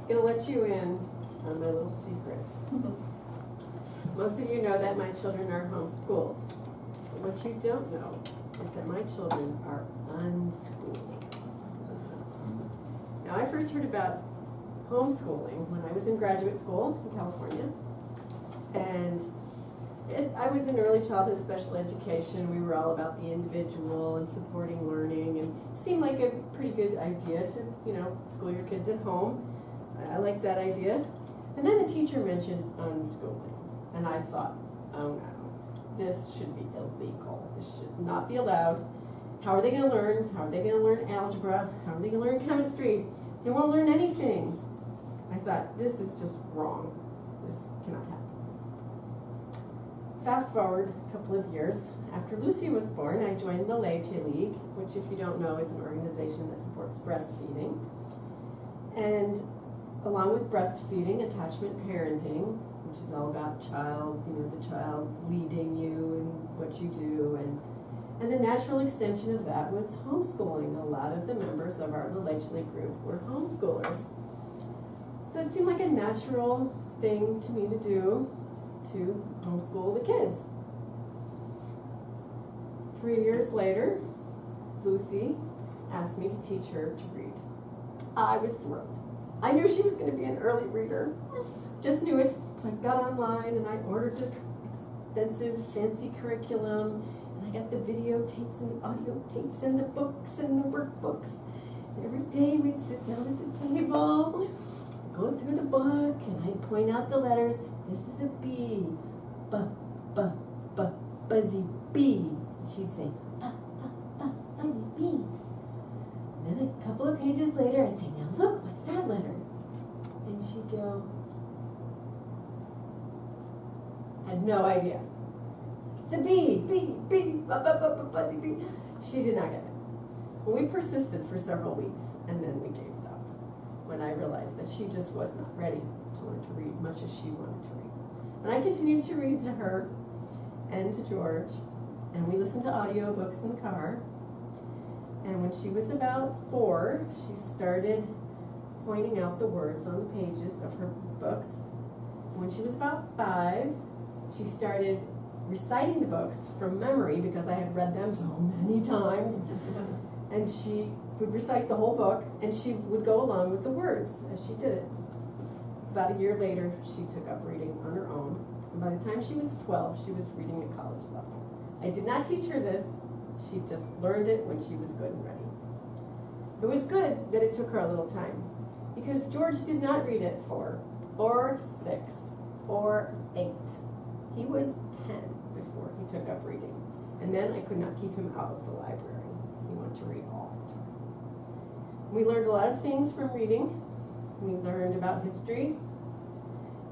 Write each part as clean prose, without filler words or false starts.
Gonna let you in on my little secret. Most of you know that my children are homeschooled. But what you don't know is that my children are unschooled. Now, I first heard about homeschooling when I was in graduate school in California. And I was in early childhood special education. We were all about the individual and supporting learning, and it seemed like a pretty good idea to, school your kids at home. I liked that idea. And then the teacher mentioned unschooling, and I thought, oh no, this should be illegal. This should not be allowed. How are they going to learn? How are they going to learn algebra? How are they going to learn chemistry? They won't learn anything. I thought, this is just wrong. This cannot happen. Fast forward a couple of years, after Lucy was born, I joined the Leche League, which, if you don't know, is an organization that supports breastfeeding. And along with breastfeeding, attachment parenting, which is all about the child leading you and what you do, and the natural extension of that was homeschooling. A lot of the members of our Leche League group were homeschoolers. So it seemed like a natural thing to me to do, to homeschool the kids. 3 years later, Lucy asked me to teach her to read. I was thrilled. I knew she was going to be an early reader. Just knew it. So I got online and I ordered an expensive, fancy curriculum. And I got the videotapes and the audio tapes and the books and the workbooks. And every day we'd sit down at the table, go through the book, and I'd point out the letters. This is a B, buzzy B. And she'd say, buzzy B. And then a couple of pages later, I'd say, now look, what's that letter? And she'd go, had no idea. It's a B, buzzy B. She did not get it. Well, we persisted for several weeks, and then we gave it up when I realized that she just was not ready to learn to read much as she wanted to read. And I continued to read to her and to George, and we listened to audiobooks in the car. And when she was about 4, she started pointing out the words on the pages of her books. When she was about 5, she started reciting the books from memory because I had read them so many times. And she would recite the whole book, and she would go along with the words as she did it. About a year later, she took up reading on her own. And by the time she was 12, she was reading at college level. I did not teach her this. She just learned it when she was good and ready. It was good that it took her a little time, because George did not read at 4 or 6 or 8. He was 10 before he took up reading. And then I could not keep him out of the library. He wanted to read all the time. We learned a lot of things from reading. We learned about history.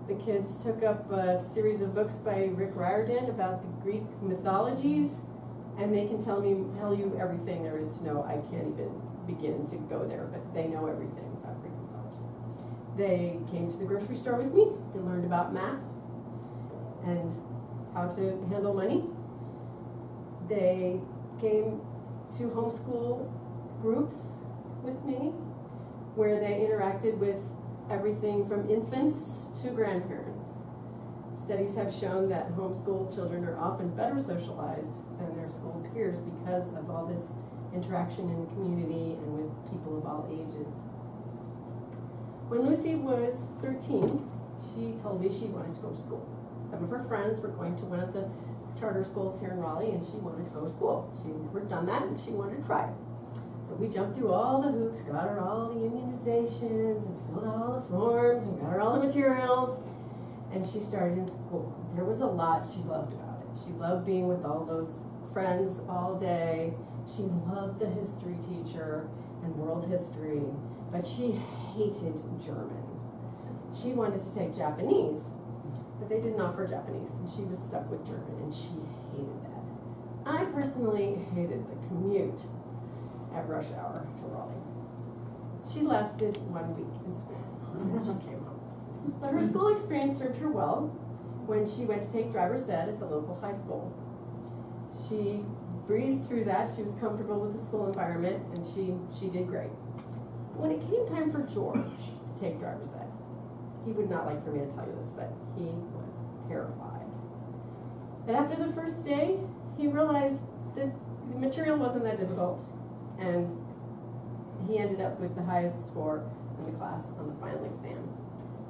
The kids took up a series of books by Rick Riordan about the Greek mythologies, and they can tell you everything there is to know. I can't even begin to go there, but they know everything about Greek mythology. They came to the grocery store with me and learned about math and how to handle money. They came to homeschool groups with me where they interacted with everything from infants to grandparents. Studies have shown that homeschool children are often better socialized than their school peers because of all this interaction in the community and with people of all ages. When Lucy was 13, she told me she wanted to go to school. Some of her friends were going to one of the charter schools here in Raleigh, and she wanted to go to school. She had never done that, and she wanted to try it. So we jumped through all the hoops, got her all the immunizations, and filled out all the forms, and got her all the materials, and she started in school. There was a lot she loved about it. She loved being with all those friends all day. She loved the history teacher and world history, but she hated German. She wanted to take Japanese, but they didn't offer Japanese, and she was stuck with German, and she hated that. I personally hated the commute at rush hour to Raleigh. She lasted 1 week in school, and then she came home. But her school experience served her well when she went to take driver's ed at the local high school. She breezed through that. She was comfortable with the school environment, and she did great. But when it came time for George to take driver's ed. He would not like for me to tell you this, but he was terrified. And after the first day, he realized that the material wasn't that difficult, and he ended up with the highest score in the class on the final exam.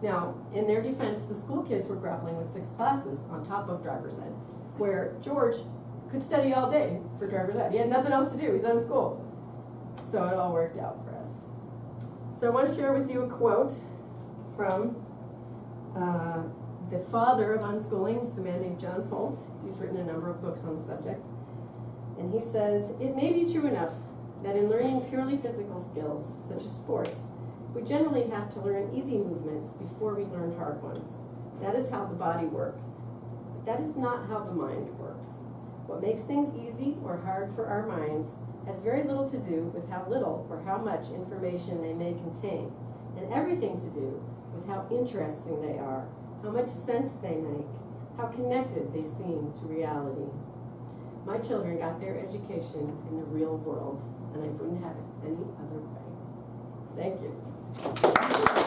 Now, in their defense, the school kids were grappling with 6 classes on top of driver's ed, where George could study all day for driver's ed. He had nothing else to do. He's in school. So it all worked out for us. So I want to share with you a quote from the father of unschooling. He's a man named John Holt. He's written a number of books on the subject. And he says, "It may be true enough that in learning purely physical skills, such as sports, we generally have to learn easy movements before we learn hard ones. That is how the body works. But that is not how the mind works. What makes things easy or hard for our minds has very little to do with how little or how much information they may contain, and everything to do with how interesting they are, how much sense they make, how connected they seem to reality. My children got their education in the real world, and I wouldn't have it any other way." Thank you.